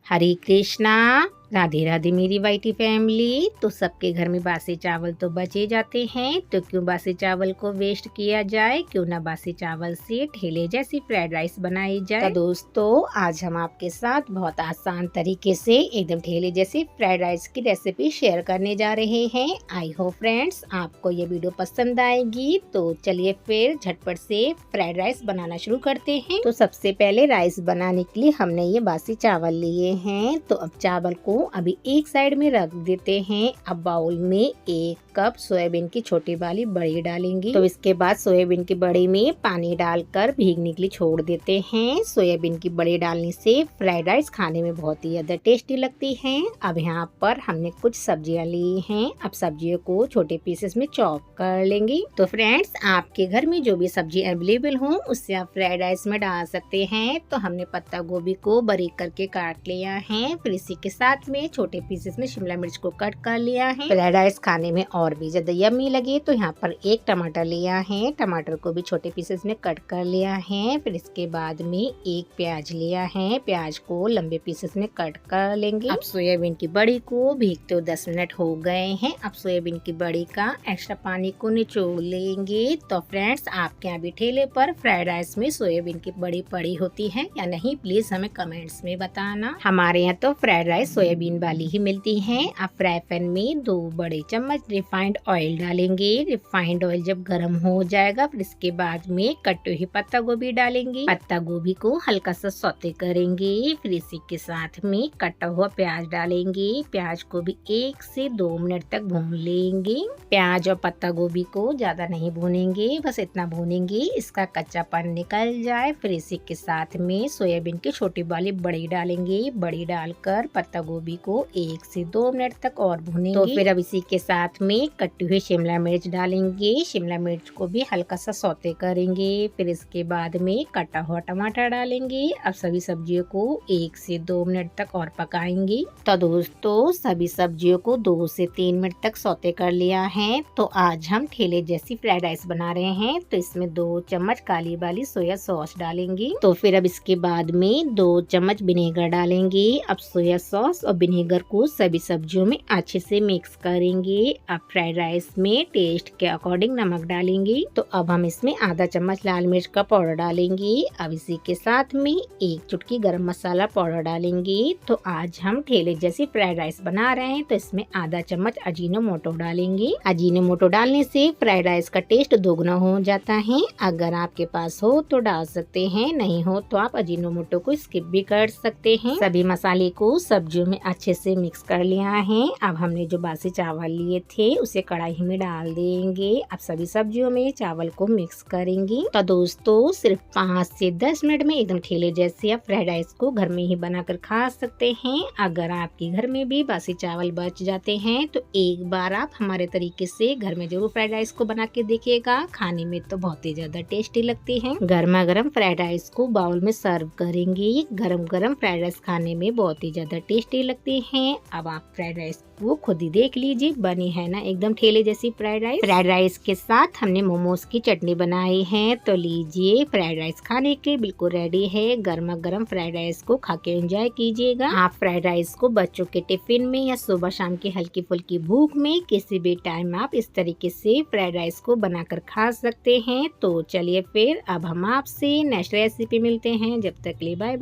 हरे कृष्णा। राधे राधे मेरी वाइटी फैमिली। तो सबके घर में बासी चावल तो बचे जाते हैं, तो क्यों बासी चावल को वेस्ट किया जाए, क्यों ना बासी चावल से ठेले जैसी फ्राइड राइस बनाई जाए। तो दोस्तों आज हम आपके साथ बहुत आसान तरीके से एकदम ठेले जैसी फ्राइड राइस की रेसिपी शेयर करने जा रहे हैं। आई होप फ्रेंड्स आपको ये वीडियो पसंद आएगी। तो चलिए फिर झटपट से फ्राइड राइस बनाना शुरू करते हैं। तो सबसे पहले राइस बनाने के लिए हमने ये बासी चावल लिए हैं। तो अब चावल को अभी एक साइड में रख देते हैं। अब बाउल में 1 कप सोयाबीन की छोटी वाली बड़ी डालेंगे। तो इसके बाद सोयाबीन की बड़ी में पानी डालकर भीगने के लिए छोड़ देते हैं। सोयाबीन की बड़ी डालने से फ्राइड राइस खाने में बहुत ही ज्यादा टेस्टी लगती है। अब यहाँ पर हमने कुछ सब्जियां ली हैं। अब सब्जियों को छोटे पीसेस में चॉप कर लेंगे। तो फ्रेंड्स आपके घर में जो भी सब्जी अवेलेबल हो उससे आप फ्राइड राइस में डाल सकते हैं। तो हमने पत्ता गोभी को बारीक करके काट लिया है। फिर इसी के साथ में छोटे पीसेस में शिमला मिर्च को कट कर लिया है। फ्राइड राइस खाने में और भी ज्यादा यम्मी लगे तो यहाँ पर 1 टमाटर लिया है। टमाटर को भी छोटे पीसेस में कट कर लिया है। फिर इसके बाद में 1 प्याज लिया है। प्याज को लंबे पीसेस में कट कर लेंगे। अब सोयाबीन की बड़ी को भीगते हुए 10 मिनट हो गए हैं। अब सोयाबीन की बड़ी का एक्स्ट्रा पानी को निचोड़ लेंगे। तो फ्रेंड्स आपके यहाँ भी ठेले पर फ्राइड राइस में सोयाबीन की बड़ी पड़ी होती है या नहीं, प्लीज हमें कमेंट्स में बताना। हमारे यहाँ तो फ्राइड राइस सोयाबीन वाली ही मिलती है। अब फ्राई पैन में 2 बड़े चम्मच रिफाइंड ऑयल डालेंगे। रिफाइंड ऑयल जब गर्म हो जाएगा फिर इसके बाद में कटे हुए पत्ता गोभी डालेंगे। पत्ता गोभी को हल्का सा सौते करेंगे। फिर इसी के साथ में कटा हुआ प्याज डालेंगे। प्याज को भी 1 से 2 मिनट तक भून लेंगे। प्याज और पत्ता गोभी को ज्यादा नहीं भूनेंगे, बस इतना भूनेंगे इसका कच्चापन निकल जाए। फिर इसी के साथ में सोयाबीन की छोटी वाली बड़ी डालेंगे। बड़ी डालकर पत्ता गोभी को 1 से 2 मिनट तक और भूनेंगे। तो फिर अब इसी के साथ में कटी हुई शिमला मिर्च डालेंगे। शिमला मिर्च को भी हल्का सा सौते करेंगे। फिर इसके बाद में कटा हुआ टमाटर डालेंगे। अब सभी सब्जियों को 1 से 2 मिनट तक और पकाएंगे। तो दोस्तों सभी सब्जियों को 2 से 3 मिनट तक सौते कर लिया है। तो आज हम ठेले जैसी फ्राइड राइस बना रहे हैं। तो इसमें 2 चम्मच काली वाली सोया सॉस डालेंगे। तो फिर अब इसके बाद में 2 चम्मच विनेगर डालेंगे। अब सोया सॉस और विनेगर को सभी सब्जियों में अच्छे से मिक्स करेंगे। अब फ्राइड राइस में टेस्ट के अकॉर्डिंग नमक डालेंगे। तो अब हम इसमें आधा चम्मच लाल मिर्च का पाउडर डालेंगे। अब इसी के साथ में 1 चुटकी गरम मसाला पाउडर डालेंगे। तो आज हम ठेले जैसी फ्राइड राइस बना रहे हैं तो इसमें आधा चम्मच अजीनोमोटो डालेंगे। अजीनोमोटो डालने से फ्राइड राइस का टेस्ट दोगुना हो जाता है। अगर आपके पास हो तो डाल सकते हैं, नहीं हो तो आप अजीनोमोटो को स्किप भी कर सकते हैं। सभी मसाले को सब्जियों में अच्छे से मिक्स कर लिया है। अब हमने जो बासी चावल लिए थे उसे कढ़ाई में डाल देंगे। अब सभी सब्जियों में चावल को मिक्स करेंगे। तो दोस्तों सिर्फ 5 से 10 मिनट में एकदम ठेले जैसे आप फ्राइड राइस को घर में ही बनाकर खा सकते हैं। अगर आपके घर में भी बासी चावल बच जाते हैं तो एक बार आप हमारे तरीके से घर में जरूर फ्राइड राइस को बना के देखिएगा। खाने में तो बहुत ही ज्यादा टेस्टी लगती है। गर्मा गर्म फ्राइड राइस को बाउल में सर्व करेंगे। गरम गरम फ्राइड राइस खाने में बहुत ही ज्यादा टेस्टी लगती है। अब आप फ्राइड राइस वो खुद ही देख लीजिए, बनी है ना एकदम ठेले जैसी फ्राइड राइस। फ्राइड राइस के साथ हमने मोमोज की चटनी बनाई है। तो लीजिए फ्राइड राइस खाने के बिल्कुल रेडी है। गर्मा गर्म फ्राइड राइस को खा के एंजॉय कीजिएगा। आप फ्राइड राइस को बच्चों के टिफिन में या सुबह शाम की हल्की फुल्की भूख में किसी भी टाइम आप इस तरीके से फ्राइड राइस को बनाकर खा सकते हैं। तो चलिए फिर अब हम आपसे नेक्स्ट रेसिपी मिलते हैं। जब तक के लिए बाय।